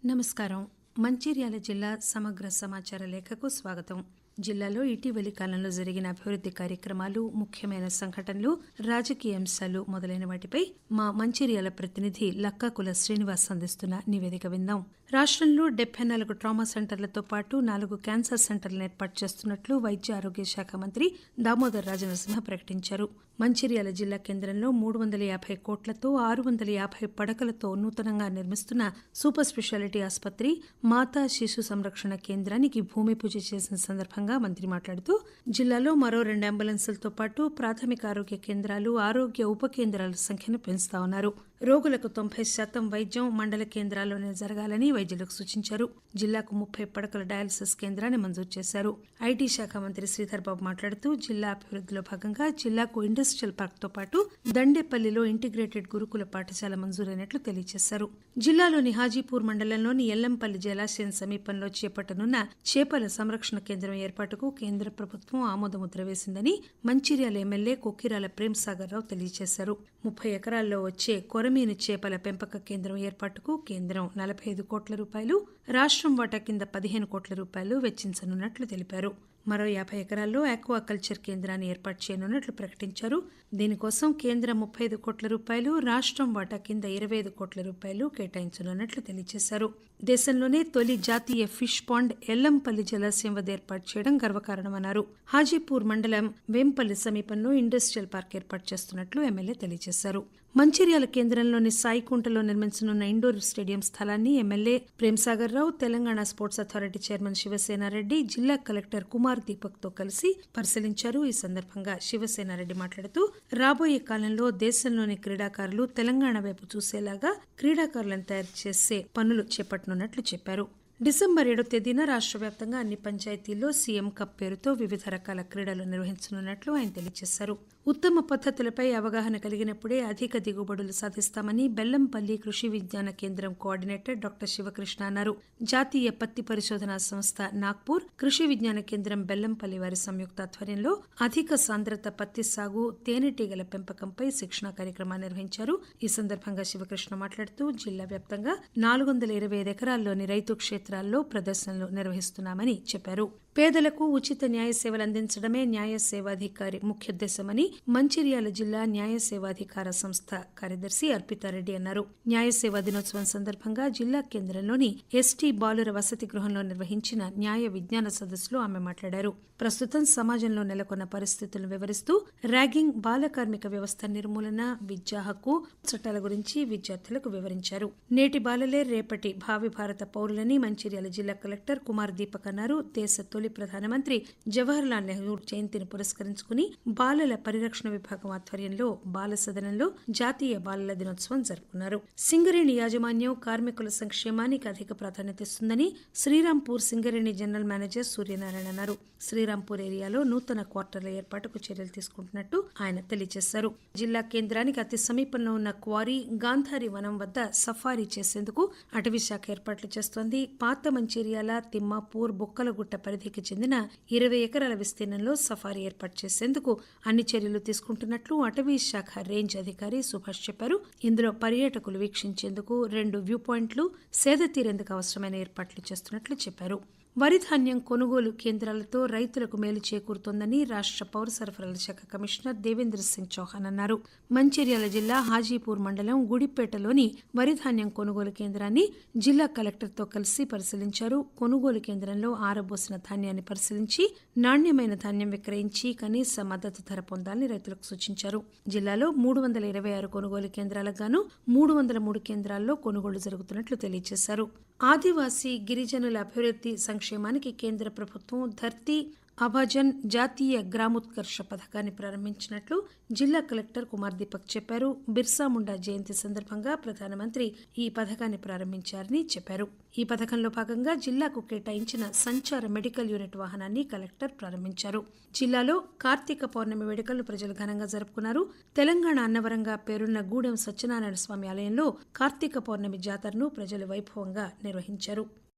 నమస్కారం. మంచిర్యాల జిల్లా సమగ్ర సమాచార లేఖకు స్వాగతం. జిల్లాలో ఇటీవలి కాలంలో జరిగిన అభివృద్ది కార్యక్రమాలు, ముఖ్యమైన సంఘటనలు, రాజకీయ అంశాలు మొదలైన వాటిపై మా మంచిర్యాల ప్రతినిధి లక్కాకుల శ్రీనివాస్ అందిస్తున్న నివేదిక విందాం. రాష్ట్రంలో 74 ట్రామా సెంటర్లతో పాటు 4 క్యాన్సర్ సెంటర్లను ఏర్పాటు చేస్తున్నట్లు వైద్య ఆరోగ్య శాఖ మంత్రి దామోదర్ రాజనరసింహ ప్రకటించారు. మంచిర్యాల జిల్లా కేంద్రంలో 350 కోట్లతో 650 పడకలతో నూతనంగా నిర్మిస్తున్న సూపర్ స్పెషాలిటీ ఆసుపత్రి, మాతా శిశు సంరక్షణ కేంద్రానికి భూమి పూజ చేసిన సందర్భంగా మంత్రి మాట్లాడుతూ జిల్లాలో మరో 2 అంబులెన్సులతో పాటు ప్రాథమిక ఆరోగ్య కేంద్రాలు, ఆరోగ్య ఉప కేంద్రాల సంఖ్యను పెంచుతామన్నారు. రోగులకు 90% వైద్యం మండల కేంద్రాల్లోనే జరగాలని వైద్యులకు సూచించారు. జిల్లాకు 30 పడకల డయాలసిస్ కేంద్రాన్ని మంజూరు చేశారు. ఐటీ శాఖ మంత్రి శ్రీధర్ బాబు మాట్లాడుతూ జిల్లా అభివృద్దిలో భాగంగా జిల్లాకు ఇండస్ట్రియల్ పార్క్ తో పాటు దండేపల్లిలో ఇంటిగ్రేటెడ్ గురుకుల పాఠశాల మంజూరైనట్లు తెలియజేశారు. జిల్లాలోని హాజీపూర్ మండలంలోని ఎల్లంపల్లి జలాశయం సమీపంలో చేపట్టనున్న చేపల సంరక్షణ కేంద్రం ఏర్పాటుకు కేంద్ర ప్రభుత్వం ఆమోదముద్ర వేసిందని మంచిర్యాల ఎమ్మెల్యే కొక్కిరాల ప్రేమ్సాగర్ రావు తెలియజేశారు. 30 ఎకరాల్లో వచ్చే కొరమీను చేపల పెంపక కేంద్రం ఏర్పాటుకు కేంద్రం 45 కోట్ల రూపాయలు, రాష్ట్రం వాటా కింద 15 కోట్ల రూపాయలు వెచ్చించనున్నట్లు తెలిపారు. మరో 50 ఎకరాల్లో ఆక్వాకల్చర్ కేంద్రాన్ని ఏర్పాటు చేయనున్నట్లు ప్రకటించారు. దీనికోసం కేంద్రం 35 కోట్ల రూపాయలు, రాష్ట్రం వాటా కింద 25 కోట్ల రూపాయలు కేటాయించనున్నట్లు తెలియజేశారు. దేశంలోనే తొలి జాతీయ ఫిష్ పాండ్ ఎల్లంపల్లి జలాశయం వద్ద ఏర్పాటు చేయడం గర్వకారణమన్నారు. హాజీపూర్ మండలం వేంపల్లి సమీపంలో ఇండస్ట్రియల్ పార్క్ ఏర్పాటు చేస్తున్నట్లు ఎమ్మెల్యే తెలియజేశారు. మంచిర్యాల కేంద్రంలోని సాయికుంటలో నిర్మించనున్న ఇండోర్ స్టేడియం స్థలాన్ని ఎమ్మెల్యే ప్రేమ్సాగర్ రావు, Telangana sports authority chairman Shiva Sena Reddy, జిల్లా కలెక్టర్ కుమార్ దీపక్ తో కలిసి పరిశీలించారు. ఈ సందర్భంగా శివసేనారెడ్డి మాట్లాడుతూ రాబోయే కాలంలో దేశంలోని క్రీడాకారులు తెలంగాణ వైపు చూసేలాగా క్రీడాకారులను తయారు చేసే పనులు చేపట్టనున్నట్లు చెప్పారు. డిసెంబర్ 7వ తేదీన రాష్ట్ర వ్యాప్తంగా అన్ని పంచాయతీల్లో సీఎం కప్ పేరుతో వివిధ రకాల క్రీడలు నిర్వహించనున్నట్లు ఆయన తెలియజేశారు. ఉత్తమ పద్ధతులపై అవగాహన కలిగినప్పుడే అధిక దిగుబడులు సాధిస్తామని బెల్లంపల్లి కృషి విజ్ఞాన కేంద్రం కోఆర్డినేటర్ డాక్టర్ శివకృష్ణ అన్నారు. జాతీయ పత్తి పరిశోధనా సంస్థ నాగ్పూర్, కృషి విజ్ఞాన కేంద్రం బెల్లంపల్లి వారి సంయుక్త ఆధ్వర్యంలో అధిక సాంద్రత పత్తి సాగు, తేనెటీగల పెంపకంపై శిక్షణా కార్యక్రమాన్ని నిర్వహించారు. ఈ సందర్భంగా శివకృష్ణ మాట్లాడుతూ జిల్లా వ్యాప్తంగా 425 ఎకరాల్లోని రైతు క్షేత్రాల్లో ప్రదర్శనలు నిర్వహిస్తున్నామని చెప్పారు. పేదలకు ఉచిత న్యాయ సేవలు అందించడమే న్యాయ సేవాధికారి ముఖ్యోద్దేశమని మంచిర్యాల జిల్లా న్యాయ సేవాధికార సంస్థ కార్యదర్శి అర్పితారెడ్డి అన్నారు. న్యాయ సేవా దినోత్సవం సందర్భంగా జిల్లా కేంద్రంలోని ఎస్టీ బాలుర వసతి గృహంలో నిర్వహించిన న్యాయ విజ్ఞాన సదస్సులో ఆమె మాట్లాడారు. ప్రస్తుతం సమాజంలో నెలకొన్న పరిస్థితులను వివరిస్తూ ర్యాగింగ్, బాల కార్మిక వ్యవస్థ నిర్మూలన, విద్యా హక్కు చట్టాల గురించి విద్యార్థులకు వివరించారు. నేటి బాలలే రేపటి భావి భారత పౌరులని మంచిర్యాల జిల్లా కలెక్టర్ కుమార్ దీపక్ అన్నారు. దేశ తొలి ప్రధానమంత్రి జవహర్ లాల్ నెహ్రూ జయంతిని పురస్కరించుకుని బాలల పరిరక్షణ విభాగం ఆధ్వర్యంలో బాల సదనంలో జాతీయ బాలల దినోత్సవం జరుపుకున్నారు. సింగరేణి యాజమాన్యం కార్మికుల సంక్షేమానికి అధిక ప్రాధాన్యత ఇస్తుందని శ్రీరాంపూర్ సింగరేణి జనరల్ మేనేజర్ సూర్యనారాయణ అన్నారు. శ్రీరాంపూర్ ఏరియాలో నూతన క్వార్టర్ల ఏర్పాటుకు చర్యలు తీసుకుంటున్నట్టు ఆయన తెలియజేశారు. జిల్లా కేంద్రానికి అతి సమీపంలో ఉన్న క్వారీ గాంధారి వనం వద్ద సఫారీ చేసేందుకు అటవీ శాఖ ఏర్పాట్లు చేస్తోంది. పాత మంచిర్యాల, తిమ్మాపూర్, బొక్కలగుట్ట పరిధికి చెందిన 20 ఎకరాల విస్తీర్ణంలో సఫారీ ఏర్పాటు చేసేందుకు అన్ని చర్యలు తీసుకుంటున్నట్లు అటవీ శాఖ రేంజ్ అధికారి సుభాష్ చెప్పారు. ఇందులో పర్యాటకులు వీక్షించేందుకు 2 వ్యూ పాయింట్లు, సేద తీరేందుకు అవసరమైన ఏర్పాట్లు చేస్తున్నట్లు చెప్పారు. వరి ధాన్యం కొనుగోలు కేంద్రాలతో రైతులకు మేలు చేకూరుతోందని రాష్ట్ర పౌర సరఫరాల శాఖ కమిషనర్ దేవేంద్ర సింగ్ చౌహాన్ అన్నారు. మంచిర్యాల జిల్లా హాజీపూర్ మండలం గుడిపేటలోని వరి ధాన్యం కొనుగోలు కేంద్రాన్ని జిల్లా కలెక్టర్తో కలిసి పరిశీలించారు. కొనుగోలు కేంద్రంలో ఆరబోసిన ధాన్యాన్ని పరిశీలించి నాణ్యమైన ధాన్యం విక్రయించి కనీస మద్దతు ధర పొందాలని రైతులకు సూచించారు. జిల్లాలో 326 కొనుగోలు కేంద్రాలకు గాను 303 కేంద్రాల్లో కొనుగోలు జరుగుతున్నట్లు తెలియజేశారు. ఆదివాసీ గిరిజనుల అభివృద్ది సంక్షేమానికి కేంద్ర ప్రభుత్వం ధర్తీ అభాజన్ జాతీయ గ్రామోత్కర్ష పథకాన్ని ప్రారంభించినట్లు జిల్లా కలెక్టర్ కుమార్ దీపక్ చెప్పారు. బిర్సా ముండా జయంతి సందర్భంగా ప్రధానమంత్రి ఈ పథకాన్ని ప్రారంభించారని చెప్పారు. ఈ పథకంలో భాగంగా జిల్లాకు కేటాయించిన సంచార మెడికల్ యూనిట్ వాహనాన్ని కలెక్టర్ ప్రారంభించారు. జిల్లాలో కార్తీక పౌర్ణమి వేడుకలను ప్రజలు ఘనంగా జరుపుకున్నారు. తెలంగాణ అన్నవరంగా పేరున్న గూడెం సత్యనారాయణ స్వామి ఆలయంలో కార్తీక పౌర్ణమి జాతరను ప్రజలు వైభవంగా నిర్వహించారు.